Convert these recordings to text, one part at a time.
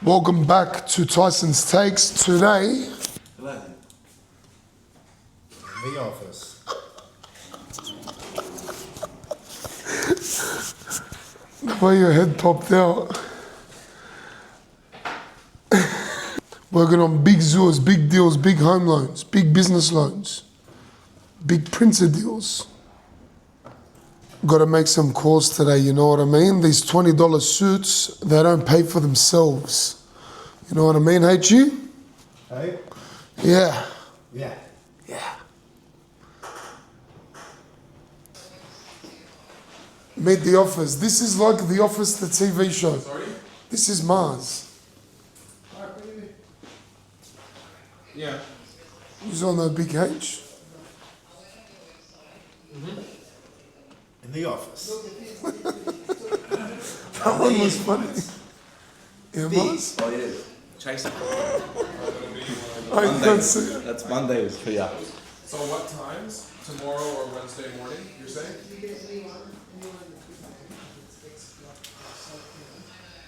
Welcome back to Tyson's Takes. Today, the office. the way your head popped out. Working on big zoos, big deals, big home loans, big business loans, big printer deals. Got to make some calls today, you know what I mean? These $20 suits, they don't pay for themselves. You know what I mean, HG? Hey? Yeah. Yeah. Yeah. Meet The Office. This is like The Office, the TV show. Sorry? This is Mars. Yeah. Who's on the big H? In the office. That one was funny. Yeah, Mars? Oh yeah, Chaser. I can't see it. That's Monday for ya. So what times? Tomorrow or Wednesday morning, you're saying?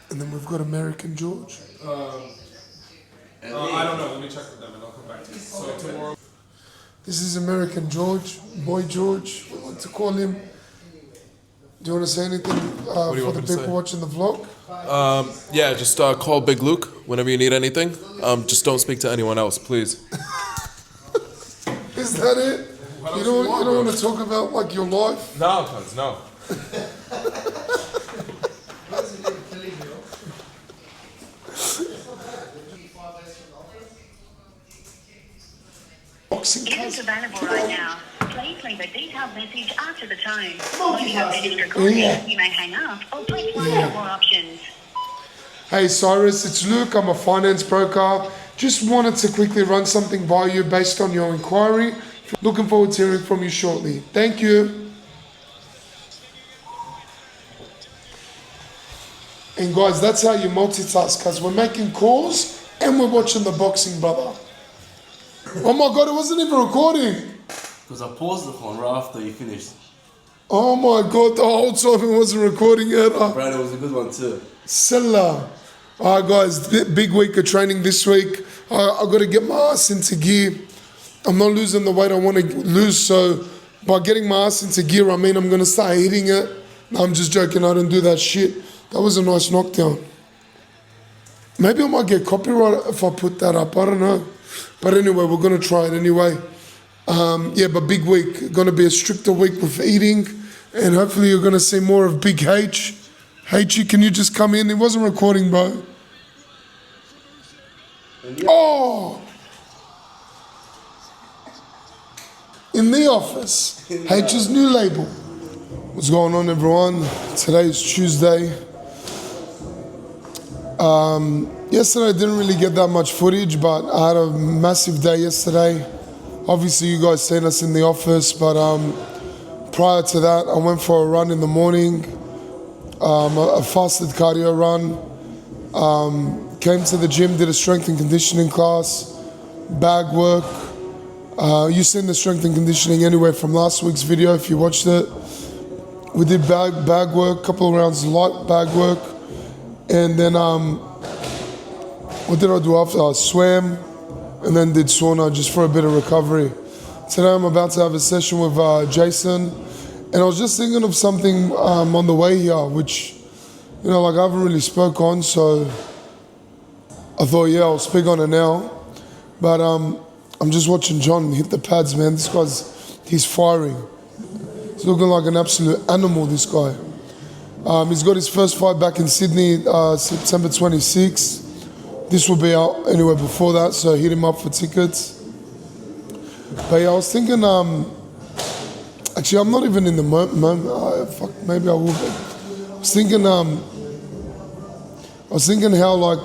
And then we've got American George. I don't know. Let me check with them and I'll come back to you. So tomorrow. This is American George, Boy George, we like to call him. Do you want to say anything for the people watching the vlog? Yeah, just call Big Luke whenever you need anything. Just don't speak to anyone else, please. Is that it? You don't want to talk about like your life? No, cuz, no. Boxing Isn't available right now. Please leave a detailed message after the tone. When you have finished recording, you may hang up or press 1 for more options. Hey Cyrus, it's Luke. I'm a finance broker. Just wanted to quickly run something by you based on your inquiry. Looking forward to hearing from you shortly. Thank you. And guys, that's how you multitask, because we're making calls and we're watching the boxing, brother. Oh my God, it wasn't even recording. Because I paused the phone right after you finished. Oh my God, the whole time it wasn't recording yet. Brad, it was a good one too. Silla. All right, guys, big week of training this week. I got to get my ass into gear. I'm not losing the weight I want to lose, so by getting my ass into gear, I mean I'm going to start hitting it. No, I'm just joking, I don't do that shit. That was a nice knockdown. Maybe I might get copyright if I put that up, I don't know. But anyway, we're going to try it anyway. Yeah, but big week. Going to be a stricter week with eating, and hopefully you're going to see more of Big H. H, can you just come in? It wasn't recording, bro. Oh! In the office. H's new label. What's going on, everyone? Today is Tuesday. Yesterday I didn't really get that much footage, but I had a massive day yesterday. Obviously you guys seen us in the office, but prior to that I went for a run in the morning, a fasted cardio run, came to the gym, did a strength and conditioning class, bag work. You seen the strength and conditioning anyway from last week's video if you watched it. We did bag work, couple of rounds of light bag work, and then what did I do after? I swam and then did sauna just for a bit of recovery. Today I'm about to have a session with Jason, and I was just thinking of something on the way here, which, you know, like I haven't really spoke on, so I thought, yeah, I'll speak on it now. But I'm just watching John hit the pads, man. This guy's, he's firing. He's looking like an absolute animal, this guy. He's got his first fight back in Sydney, September 26th. This will be out anywhere before that, so hit him up for tickets. But yeah, I was thinking, actually I'm not even in the moment, fuck, maybe I will be. I was thinking how like,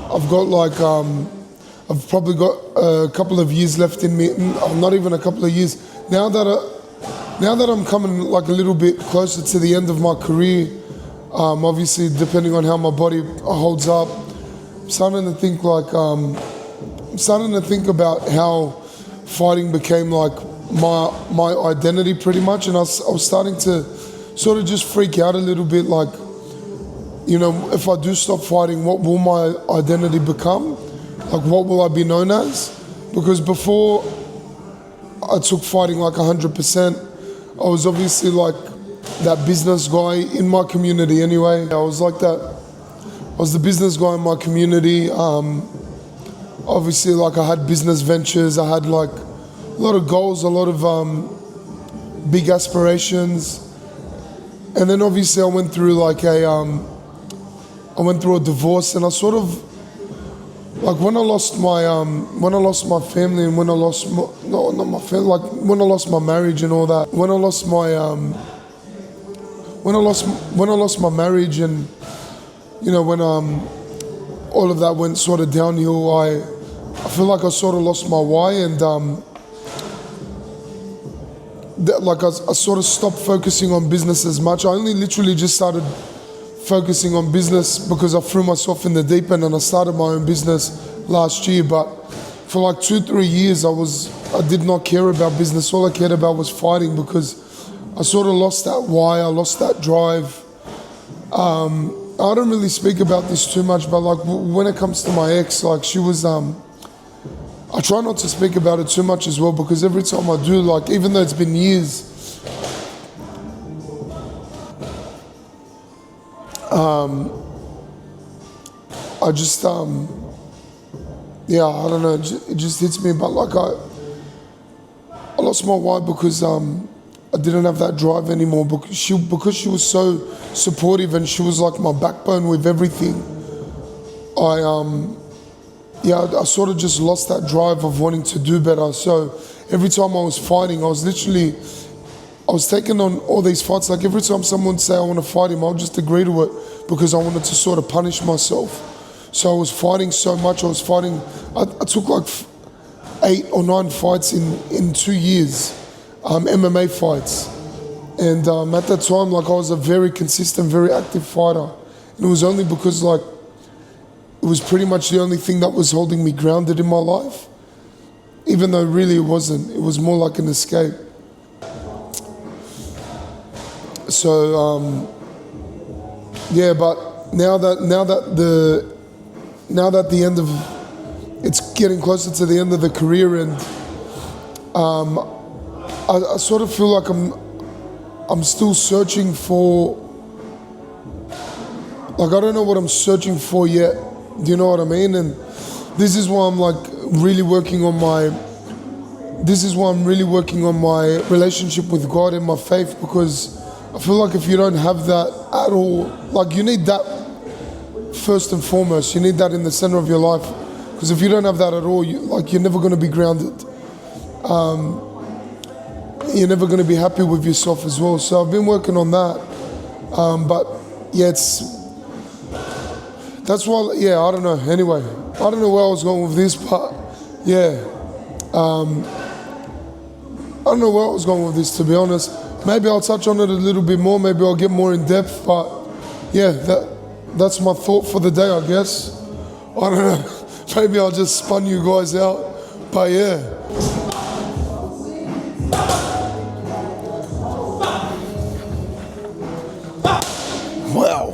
I've got like, I've probably got a couple of years left in me, not even a couple of years. Now that I'm coming like a little bit closer to the end of my career, obviously depending on how my body holds up, I'm starting to think about how fighting became like my identity pretty much, and I was starting to sort of just freak out a little bit, like you know, if I do stop fighting, what will my identity become? Like, what will I be known as? Because before I took fighting like 100%, I was obviously like that business guy in my community anyway. I was like that. I was the business guy in my community. Obviously, like, I had business ventures. I had like a lot of goals, a lot of big aspirations. And then obviously I went through like a divorce, and I sort of, like, when I lost my family, and when I lost not my family, like when I lost my marriage and all that, when I lost my marriage, and you know, when all of that went sort of downhill, I feel like I sort of lost my why, and like I sort of stopped focusing on business as much. I only literally just started focusing on business because I threw myself in the deep end, and I started my own business last year. But for like 2-3 years, I did not care about business. All I cared about was fighting, because I sort of lost that why, I lost that drive. I don't really speak about this too much, but like when it comes to my ex, like she was, I try not to speak about it too much as well, because every time I do, like, even though it's been years, I just, yeah, I don't know, it just hits me. But like I lost my wife because I didn't have that drive anymore, because she was so supportive, and she was like my backbone with everything. I sort of just lost that drive of wanting to do better. So every time I was fighting, I was taking on all these fights. Like every time someone would say I want to fight him, I would just agree to it, because I wanted to sort of punish myself. So I was fighting so much. I took like 8 or 9 fights in 2 years, MMA fights. And at that time, like, I was a very consistent, very active fighter. And it was only because, like, it was pretty much the only thing that was holding me grounded in my life. Even though really it wasn't. It was more like an escape. So, yeah, but now that the end of, it's getting closer to the end of the career, and I sort of feel like I'm still searching for, like, I don't know what I'm searching for yet. Do you know what I mean? And this is why I'm like really working on my relationship with God and my faith, because I feel like if you don't have that at all, like, you need that first and foremost. You need that in the center of your life, because if you don't have that at all, you're never going to be grounded. You're never going to be happy with yourself as well. So I've been working on that. But yeah, that's why, yeah, I don't know. Anyway, I don't know where I was going with this, but yeah. I don't know where I was going with this, to be honest. Maybe I'll touch on it a little bit more. Maybe I'll get more in depth. But yeah, that's my thought for the day, I guess. I don't know. Maybe I'll just spun you guys out. But yeah. Wow.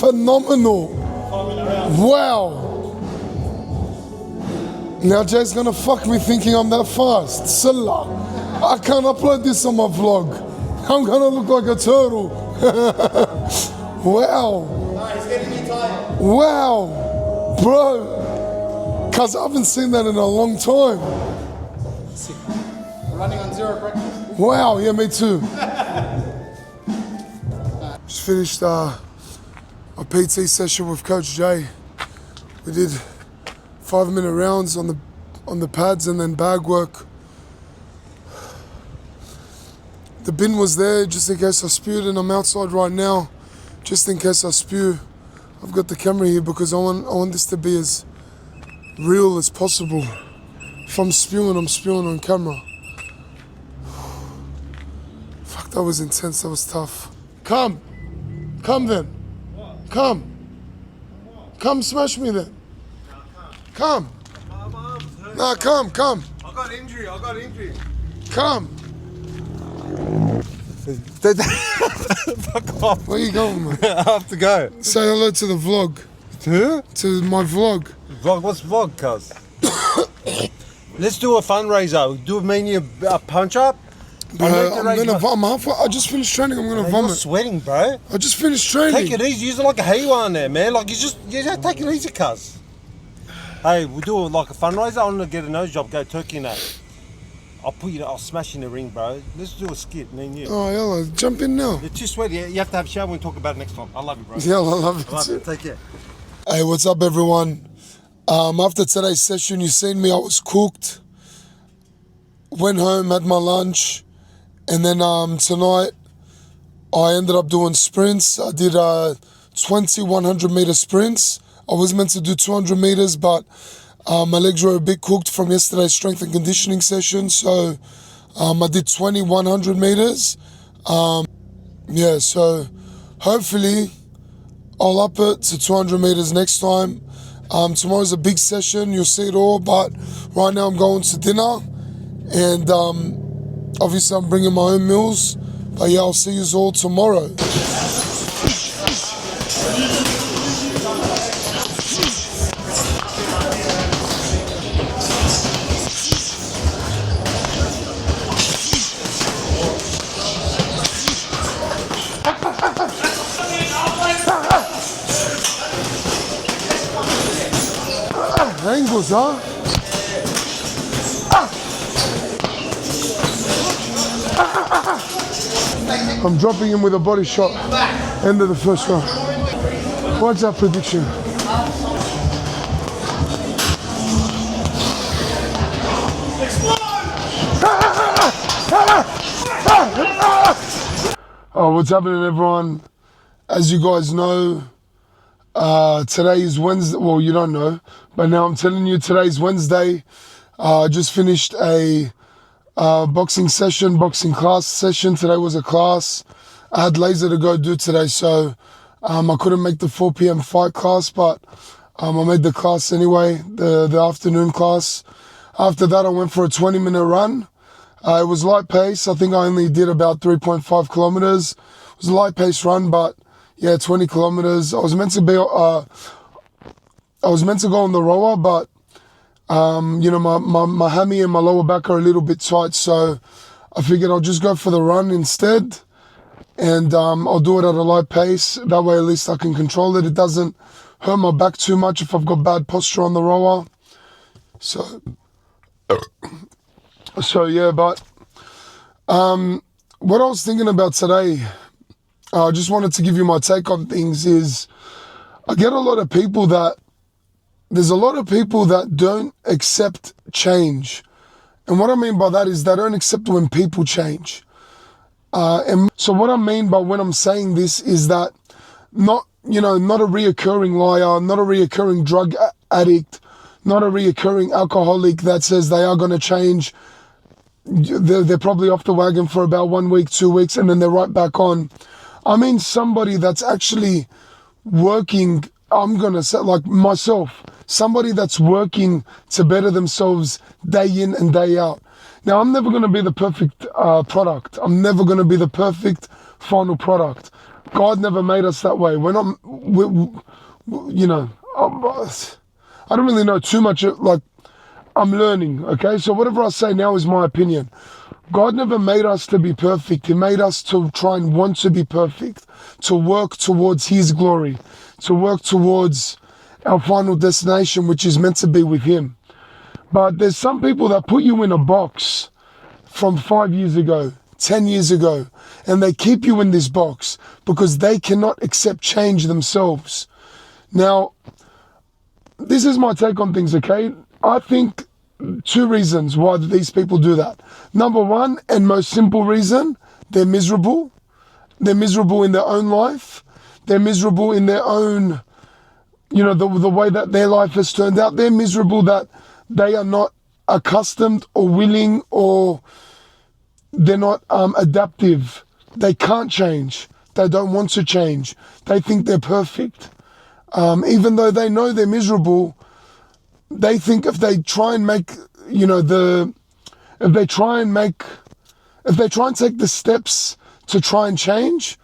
Phenomenal. Wow. Now Jay's gonna fuck me thinking I'm that fast. Salah. I can't upload this on my vlog. I'm gonna look like a turtle. Wow. He's getting me tired. Wow. Bro. Cause I haven't seen that in a long time. Running on 0 breakfast. Wow, yeah, me too. Just finished a PT session with Coach Jay. We did 5-minute rounds on the pads and then bag work. The bin was there just in case I spewed, and I'm outside right now just in case I spew. I've got the camera here because I want this to be as real as possible. If I'm spewing on camera. Fuck, that was intense, that was tough. Come then. Come smash me then. Come. Nah, come. I got injury. Come. Fuck off. Where you going, man? I have to go. Say hello to the vlog. To? To my vlog. Vlog? What's vlog, cuz? Let's do a fundraiser. Do me and you a punch up. I just finished training. I'm gonna vomit. You're sweating, bro. I just finished training. Take it easy. You're like a He-1 there, man. Like you just take it easy, cuz. Hey, we'll do like a fundraiser. I'm gonna get a nose job. Go Turkey now. I'll smash you in the ring, bro. Let's do a skit, me and you. Oh, yalla, jump in now. You're too sweaty. You have to have a shower. We'll talk about it next time. I love you, bro. Yalla, I love you too. Take care. Hey, what's up, everyone? After today's session, you seen me. I was cooked. Went home, had my lunch, and then tonight I ended up doing sprints. I did 20 100-meter sprints. I was meant to do 200 meters, but my legs were a bit cooked from yesterday's strength and conditioning session, so I did 20 100 meters. Yeah, so hopefully I'll up it to 200 meters next time. Tomorrow's a big session, you'll see it all, but right now I'm going to dinner, and obviously I'm bringing my own meals, but yeah, I'll see you all tomorrow. Angles, huh? I'm dropping him with a body shot. End of the first round. What's our prediction? Oh, what's happening, everyone? As you guys know, today is Wednesday. Well, you don't know, but now I'm telling you, today's Wednesday. I just finished a boxing class session. Today was a class. I had laser to go do today, so I couldn't make the 4 p.m. fight class, but I made the class anyway, the afternoon class. After that, I went for a 20-minute run. It was light pace. I think I only did about 3.5 kilometers. It was a light pace run, but yeah, 20 kilometers. I was meant to go on the rower, but you know, my hammy and my lower back are a little bit tight, so I figured I'll just go for the run instead, and I'll do it at a light pace. That way at least I can control it. It doesn't hurt my back too much if I've got bad posture on the rower. So yeah, but what I was thinking about today, I just wanted to give you my take on things, is I get a lot of people that don't accept change. And what I mean by that is they don't accept when people change. And so what I mean by when I'm saying this is that not a reoccurring liar, not a reoccurring drug addict, not a reoccurring alcoholic that says they are going to change. They're probably off the wagon for about 1 week, 2 weeks, and then they're right back on. I mean somebody that's actually working, I'm going to say like myself, somebody that's working to better themselves day in and day out. Now, I'm never going to be the perfect product. I'm never going to be the perfect final product. God never made us that way. I don't really know too much, like, I'm learning, okay? So whatever I say now is my opinion. God never made us to be perfect. He made us to try and want to be perfect, to work towards His glory, to work towards our final destination, which is meant to be with Him. But there's some people that put you in a box from 5 years ago, 10 years ago, and they keep you in this box because they cannot accept change themselves. Now, this is my take on things, okay? I think 2 reasons why these people do that. Number one, and most simple reason, they're miserable. They're miserable in their own life. They're miserable in their own, the way that their life has turned out. They're miserable that they are not accustomed or willing, or they're not adaptive. They can't change. They don't want to change. They think they're perfect. Even though they know they're miserable, they think if they try and make, if they try and take the steps to try and change,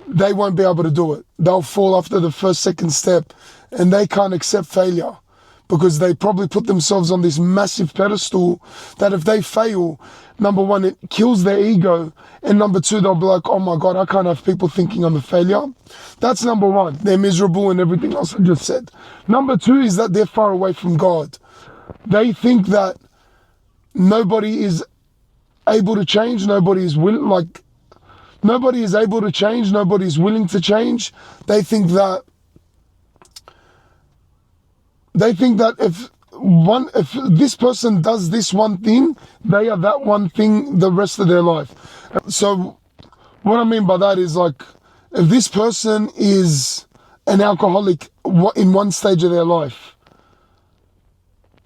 they won't be able to do it. They'll fall after the first, second step, and they can't accept failure because they probably put themselves on this massive pedestal that if they fail, number one, it kills their ego, and number two, they'll be like, oh my God, I can't have people thinking I'm a failure. That's number one. They're miserable and everything else I just said. Number two is that they're far away from God. They think that nobody is able to change, nobody is able to change, nobody is willing to change. They think that if this person does this one thing, they are that one thing the rest of their life. So what I mean by that is, like, if this person is an alcoholic in one stage of their life,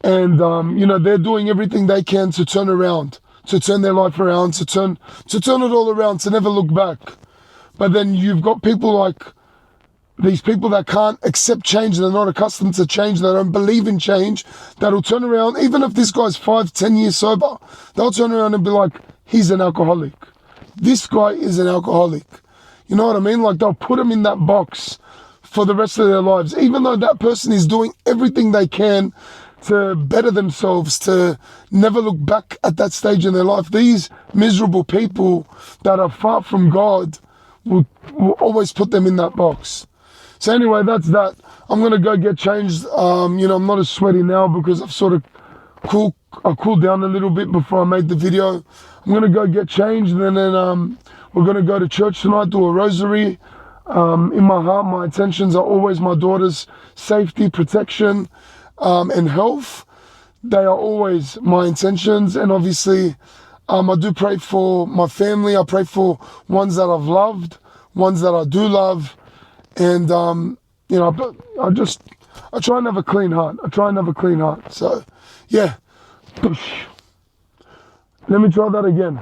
and they're doing everything they can to turn their life around, to turn it all around, to never look back. But then you've got people like these people that can't accept change, they're not accustomed to change, they don't believe in change, that'll turn around, even if this guy's 5-10 years sober, they'll turn around and be like, he's an alcoholic. This guy is an alcoholic. You know what I mean? Like, they'll put him in that box for the rest of their lives, even though that person is doing everything they can to better themselves, to never look back at that stage in their life. These miserable people that are far from God will always put them in that box. So anyway, that's that. I'm going to go get changed. I'm not as sweaty now because I've sort of cooled down a little bit before I made the video. I'm going to go get changed, and then we're going to go to church tonight, do a rosary. In my heart, my intentions are always my daughter's safety, protection, and health. They are always my intentions, and obviously I do pray for my family. I pray for ones that I've loved, ones that I do love, and I try and have a clean heart. So yeah, let me try that again.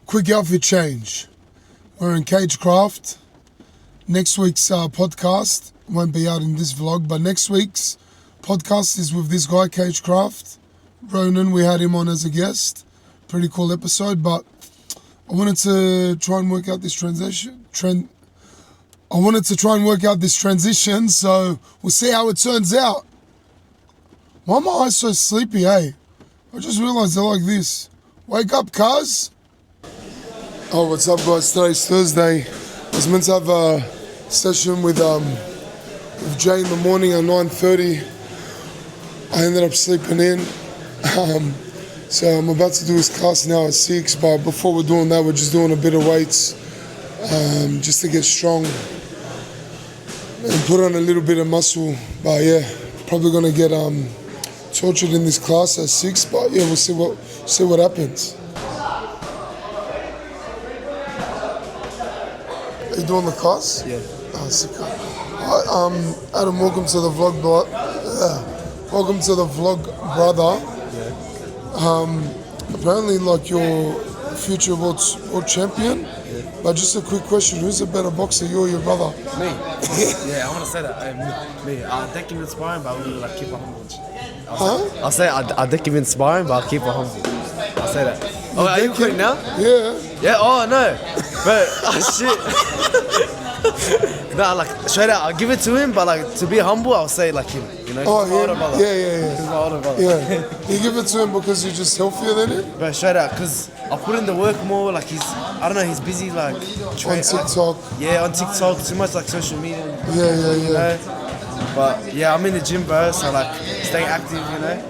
Quick outfit change. We're in Cagecraft. Next week's podcast won't be out in this vlog, but next week's podcast is with this guy, Cagecraft. Ronan, we had him on as a guest. Pretty cool episode, but I wanted to try and work out this transition, so we'll see how it turns out. Why are my eyes so sleepy, eh? I just realized they're like this. Wake up, cuz. Oh, what's up, guys? Today's Thursday. I was meant to have a session with Jay in the morning at 9:30. I ended up sleeping in. So I'm about to do his class now at 6, but before we're doing that, we're just doing a bit of weights, just to get strong and put on a little bit of muscle. But yeah, probably gonna get tortured in this class at 6, but yeah, we'll see what happens. Are you doing the class? Yeah. Oh, sick. Adam, welcome to the vlog, welcome to the vlog, brother. Apparently, like, you're future world champion. Yeah. But just a quick question: who's a better boxer, you or your brother? Me. Yeah, I want to say that. Me. I'll deck him in sparring, but we'll like keep it humble. I'll say I'll deck him in sparring, but I'll keep it humble. I'll say that. Oh, are you quitting now? Yeah. Yeah. Oh no, but shit. Nah, like straight out, I'll give it to him, but like to be humble, I'll say like him. You know? Oh, yeah. Yeah. He's my older brother. Yeah. You give it to him because you're just healthier than him? But straight out, because I put in the work more. Like he's busy like on TikTok. On TikTok, too much like social media. Yeah. You know? But yeah, I'm in the gym, bro. So like staying active, you know.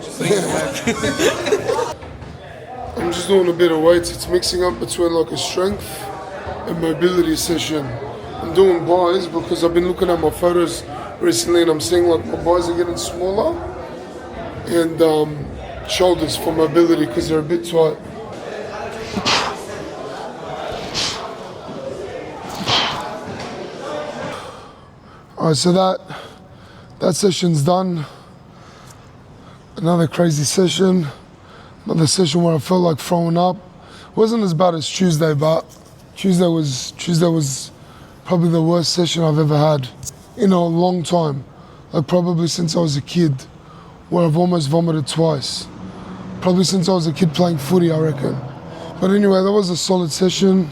I'm I'm just doing a bit of weights. It's mixing up between like a strength and mobility session. I'm doing buys because I've been looking at my photos recently and I'm seeing like my buys are getting smaller, and shoulders for mobility because they're a bit tight. Alright, so that session's done. Another crazy session. Another session where I felt like throwing up. Wasn't as bad as Tuesday, but Tuesday was probably the worst session I've ever had in a long time. Like probably since I was a kid, where I've almost vomited twice. Probably since I was a kid playing footy, I reckon. But anyway, that was a solid session.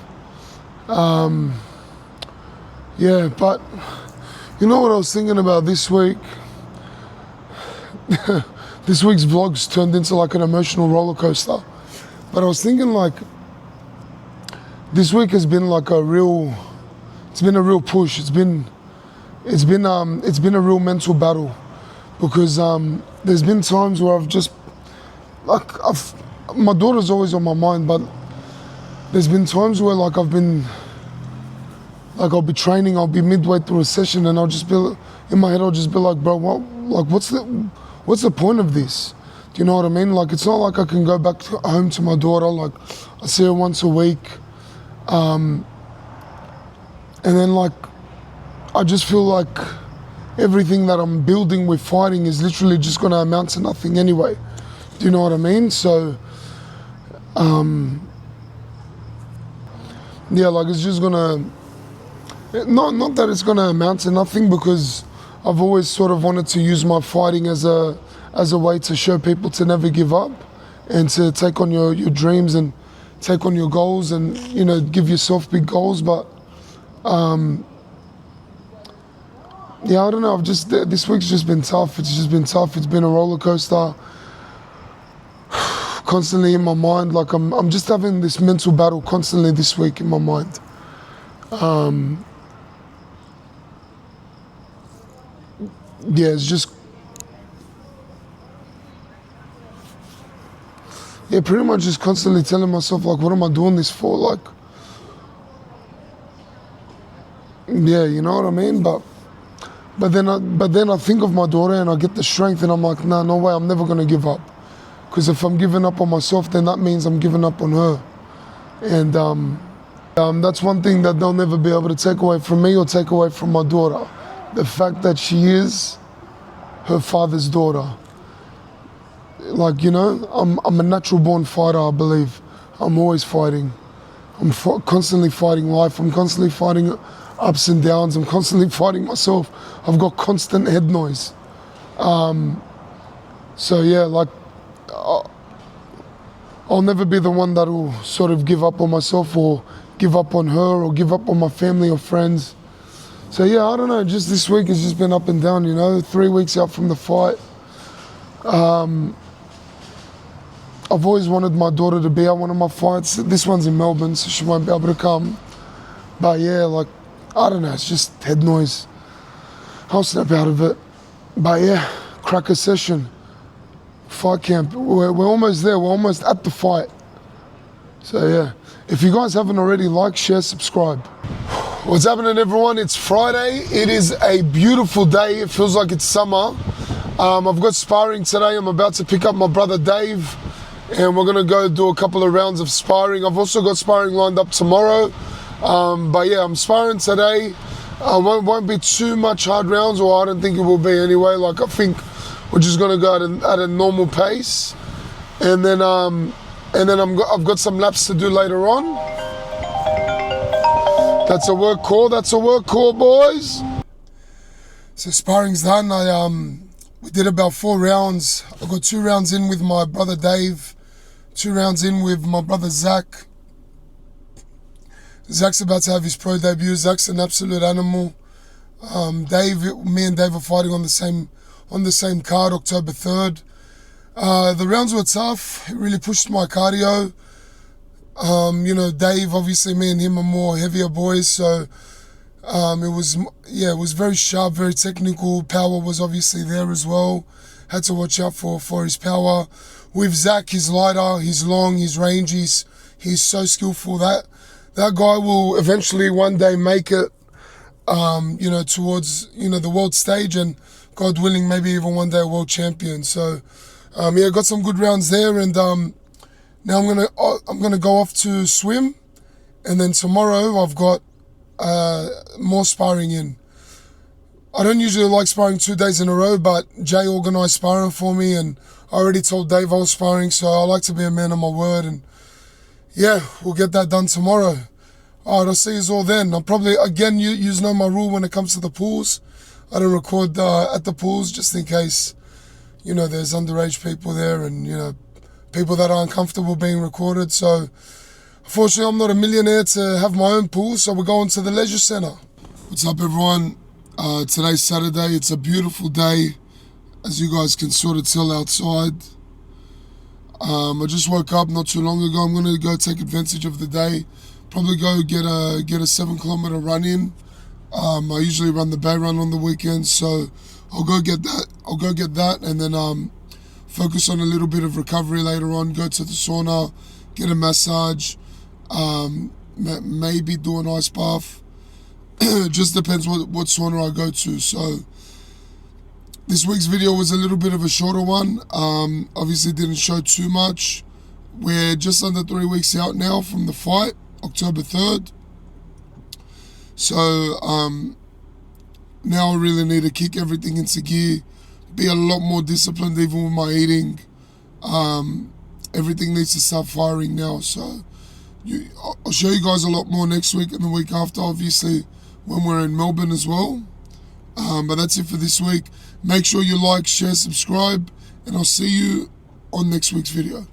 Yeah, but you know what I was thinking about this week? This week's vlogs turned into like an emotional roller coaster. But I was thinking like, this week has been like it's been a real push. It's been a real mental battle, because there's been times where I've just, like, my daughter's always on my mind, but there's been times where like I'll be training, I'll be midway through a session and I'll just be, in my head I'll just be like, bro, what's the point of this? Do you know what I mean? Like, it's not like I can go back home to my daughter, like I see her once a week. And then like, I just feel like everything that I'm building with fighting is literally just gonna amount to nothing anyway. Do you know what I mean? So, yeah, like it's just gonna, not that it's gonna amount to nothing, because I've always sort of wanted to use my fighting as a way to show people to never give up and to take on your dreams and take on your goals and, you know, give yourself big goals. But yeah, I don't know, this week's just been tough. It's just been tough. It's been a roller coaster, constantly in my mind. Like I'm just having this mental battle constantly this week in my mind. Yeah, it's just, yeah, pretty much just constantly telling myself like, what am I doing this for? Like, yeah, you know what I mean? But then I think of my daughter and I get the strength and I'm like, nah, no way, I'm never gonna give up. Because if I'm giving up on myself, then that means I'm giving up on her. And that's one thing that they'll never be able to take away from me or take away from my daughter. The fact that she is her father's daughter. Like, you know, I'm a natural born fighter, I believe. I'm always fighting. I'm constantly fighting life. I'm constantly fighting ups and downs. I'm constantly fighting myself. I've got constant head noise. So yeah, like, I'll never be the one that will sort of give up on myself or give up on her or give up on my family or friends. So yeah, I don't know, just this week has just been up and down, you know, 3 weeks out from the fight. I've always wanted my daughter to be at one of my fights. This one's in Melbourne, so she won't be able to come. But yeah, like, I don't know, it's just head noise. I'll snap out of it. But yeah, cracker session. Fight camp, we're almost there, we're almost at the fight. So yeah, if you guys haven't already, like, share, subscribe. What's happening, everyone? It's Friday. It is a beautiful day. It feels like it's summer. I've got sparring today. I'm about to pick up my brother Dave and we're gonna go do a couple of rounds of sparring. I've also got sparring lined up tomorrow. But yeah, I'm sparring today. Won't be too much hard rounds, or I don't think it will be anyway. Like, I think we're just gonna go at a normal pace. And then I've got some laps to do later on. That's a work call, boys. So sparring's done. We did about 4 rounds. I got 2 rounds in with my brother Dave, 2 rounds in with my brother Zach. Zach's about to have his pro debut. Zach's an absolute animal. Me and Dave are fighting on the same card, October 3rd. The rounds were tough. It really pushed my cardio. You know, Dave, obviously me and him are more heavier boys, so it was very sharp, very technical. Power was obviously there as well. Had to watch out for his power. with Zach, he's lighter, he's long, he's rangy, he's so skillful. That guy will eventually one day make it, towards, the world stage, and God willing, maybe even one day a world champion. So, got some good rounds there, and now I'm gonna go off to swim, and then tomorrow I've got more sparring in. I don't usually like sparring 2 days in a row, but Jay organised sparring for me, and I already told Dave I was sparring, so I like to be a man of my word, and yeah, we'll get that done tomorrow. All right, I'll see you all then. I'm probably, again, you know my rule when it comes to the pools. I don't record at the pools just in case, there's underage people there and, people that are uncomfortable being recorded. So, unfortunately, I'm not a millionaire to have my own pool, so we're going to the leisure centre. What's up, everyone? Today's Saturday. It's a beautiful day, as you guys can sort of tell outside. I just woke up not too long ago. I'm going to go take advantage of the day. Probably go get a 7 kilometer run in. I usually run the Bay Run on the weekends, so I'll go get that, and then focus on a little bit of recovery later on. Go to the sauna, get a massage, maybe do an ice bath. It just depends what sauna I go to. So this week's video was a little bit of a shorter one. Obviously didn't show too much. We're just under 3 weeks out now from the fight, October 3rd. So now I really need to kick everything into gear, be a lot more disciplined even with my eating. Everything needs to start firing now. So I'll show you guys a lot more next week and the week after, obviously, when we're in Melbourne as well. But that's it for this week. Make sure you like, share, subscribe, and I'll see you on next week's video.